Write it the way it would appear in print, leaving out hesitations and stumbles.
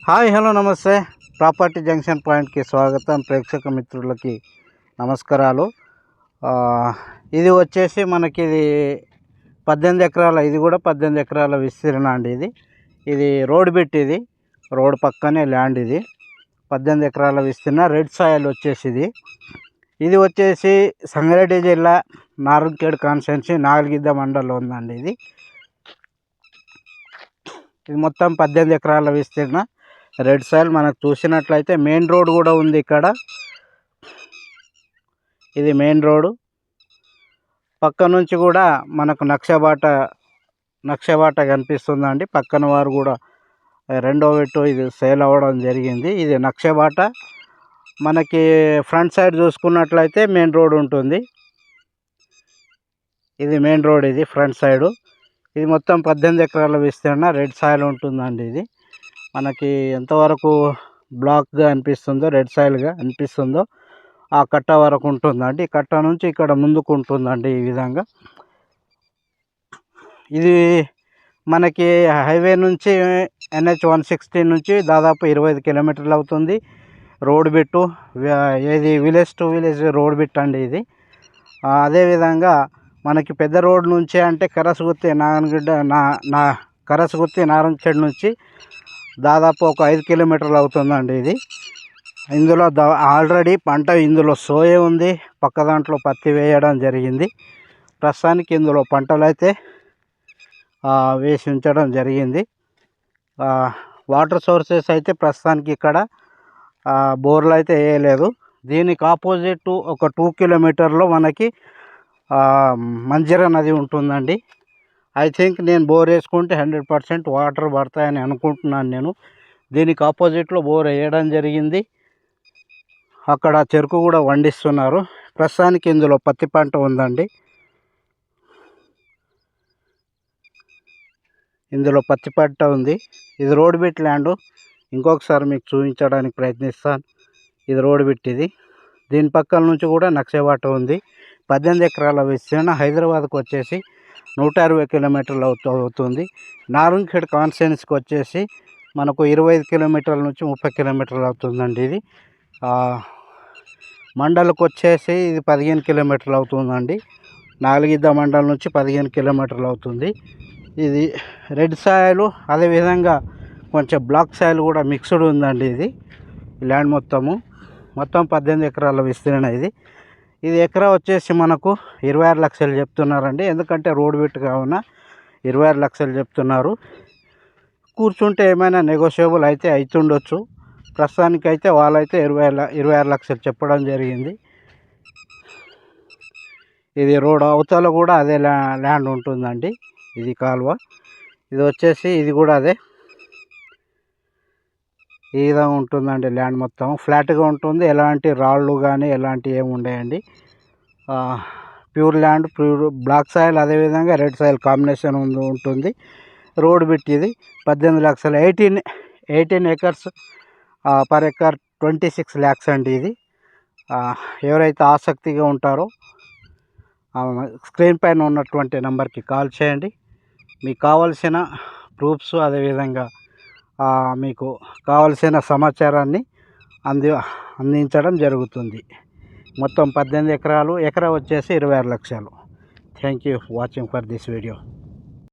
Hi hello నమస్తే. Property junction పాయింట్కి స్వాగతం. ప్రేక్షక మిత్రులకి నమస్కారాలు. ఇది వచ్చేసి మనకి ఇది 18 ఎకరాల, ఇది కూడా 18 ఎకరాల విస్తీర్ణ అండి. ఇది రోడ్ బిట్, ఇది రోడ్ పక్కనే ల్యాండ్. ఇది 18 ఎకరాల విస్తీర్ణ, రెడ్ సాయిల్ వచ్చేసి ఇది వచ్చేసి సంగారెడ్డి జిల్లా నారాయణఖేడ్ కాన్స్టిట్యున్సీ నాగల్గిద్ద మండలంలో ఉందండి. ఇది మొత్తం 18 ఎకరాల విస్తీర్ణ, రెడ్ సాయిల్. మనకు చూసినట్లయితే మెయిన్ రోడ్ కూడా ఉంది ఇక్కడ. ఇది మెయిన్ రోడ్. పక్క నుంచి కూడా మనకు నక్షబాట కనిపిస్తుందండి. పక్కన వారు కూడా రెండో వెట్టు ఇది సేల్ అవ్వడం జరిగింది. ఇది నక్షబాట. మనకి ఫ్రంట్ సైడ్ చూసుకున్నట్లయితే మెయిన్ రోడ్ ఉంటుంది. ఇది మెయిన్ రోడ్, ఇది ఫ్రంట్ సైడు. ఇది మొత్తం 18 ఎకరాల విస్తీర్ణ, రెడ్ సాయిల్ ఉంటుందండి. ఇది మనకి ఎంతవరకు బ్లాక్గా అనిపిస్తుందో, రెడ్ సాయిల్గా అనిపిస్తుందో ఆ కట్ట వరకు ఉంటుందండి. కట్ట నుంచి ఇక్కడ ముందుకు ఉంటుందండి. ఈ విధంగా ఇది మనకి హైవే నుంచి NH-160 నుంచి దాదాపు 25 కిలోమీటర్లు అవుతుంది. రోడ్ బిట్టు, ఏది village to village road bit అండి ఇది. అదేవిధంగా మనకి పెద్ద రోడ్ నుంచి అంటే కరసగుత్తి నారాయణఖేడ్ నుంచి దాదాపు ఒక 5 కిలోమీటర్లు అవుతుందండి. ఇది ఇందులో ఆల్రెడీ పంట ఇందులో సోయే ఉంది. పక్క దాంట్లో పత్తి వేయడం జరిగింది. ప్రస్తుతానికి ఇందులో పంటలు అయితే వేసి ఉంచడం జరిగింది. వాటర్ సోర్సెస్ అయితే ప్రస్తుతానికి ఇక్కడ బోర్లు అయితే వేయలేదు. దీనికి ఆపోజిట్ ఒక 2 కిలోమీటర్లో మనకి మంజీరా నది ఉంటుందండి. ఐ థింక్ నేను బోర్ వేసుకుంటే 100% వాటర్ పడతాయని అనుకుంటున్నాను నేను. దీనికి ఆపోజిట్లో బోర్ వేయడం జరిగింది. అక్కడ చెరుకు కూడా వండిస్తున్నారు. ప్రస్తుతానికి ఇందులో పత్తి పంట ఉందండి. ఇందులో పత్తి పంట ఉంది. ఇది రోడ్ బిట్ ల్యాండ్. ఇంకొకసారి మీకు చూపించడానికి ప్రయత్నిస్తాను. ఇది రోడ్ బిట్. ఇది దీని పక్కల నుంచి కూడా నక్షబాట ఉంది. 18 ఎకరాల విస్తీర్ణ. హైదరాబాద్కి వచ్చేసి 120 కిలోమీటర్లు అవుతుంది. నారాయణఖేడ్ కాన్స్టిట్యున్సీకి వచ్చేసి మనకు 25 కిలోమీటర్ల నుంచి 30 కిలోమీటర్లు అవుతుందండి. ఇది మండలకు వచ్చేసి ఇది 15 కిలోమీటర్లు అవుతుందండి. నాగల్గిద్ద మండలం నుంచి 15 కిలోమీటర్లు అవుతుంది. ఇది రెడ్ సాయిల్, అదేవిధంగా కొంచెం బ్లాక్ సాయిల్ కూడా మిక్స్డ్ ఉందండి. ఇది ల్యాండ్ మొత్తం 18 ఎకరాల విస్తీర్ణ. ఇది ఎకరా వచ్చేసి మనకు 26 లక్షలు చెప్తున్నారండి. ఎందుకంటే రోడ్ బిట్ కావున 26 లక్షలు చెప్తున్నారు. కూర్చుంటే ఏమైనా నెగోషియబుల్ అయితే అవుతుండొచ్చు. ప్రస్తుతానికి అయితే వాళ్ళైతే 26 లక్షలు చెప్పడం జరిగింది. ఇది రోడ్ అవతల కూడా అదే ల్యాండ్ ఉంటుందండి. ఇది కాలువ. ఇది వచ్చేసి ఇది కూడా అదే ఈ విధంగా ఉంటుందండి. ల్యాండ్ మొత్తం ఫ్లాట్గా ఉంటుంది. ఎలాంటి రాళ్ళు కానీ ఎలాంటివి ఏమి ఉండయండి. Pure land, pure black soil, అదేవిధంగా రెడ్ సాయిల్ కాంబినేషన్ ఉంటుంది. Road bit. ఇది 18 లక్షలు, 18 ఎకర్స్ పర్ ఎకర్ 26 lakhs అండి. ఇది ఎవరైతే ఆసక్తిగా ఉంటారో స్క్రీన్ పైన ఉన్నటువంటి నెంబర్కి కాల్ చేయండి. మీకు కావలసిన ప్రూఫ్స్, అదేవిధంగా మీకు కావలసిన సమాచారాన్ని అందించడం జరుగుతుంది. మొత్తం 18 ఎకరాలు. ఎకరా వచ్చేసి 26 లక్షలు. Thank you watching for this video.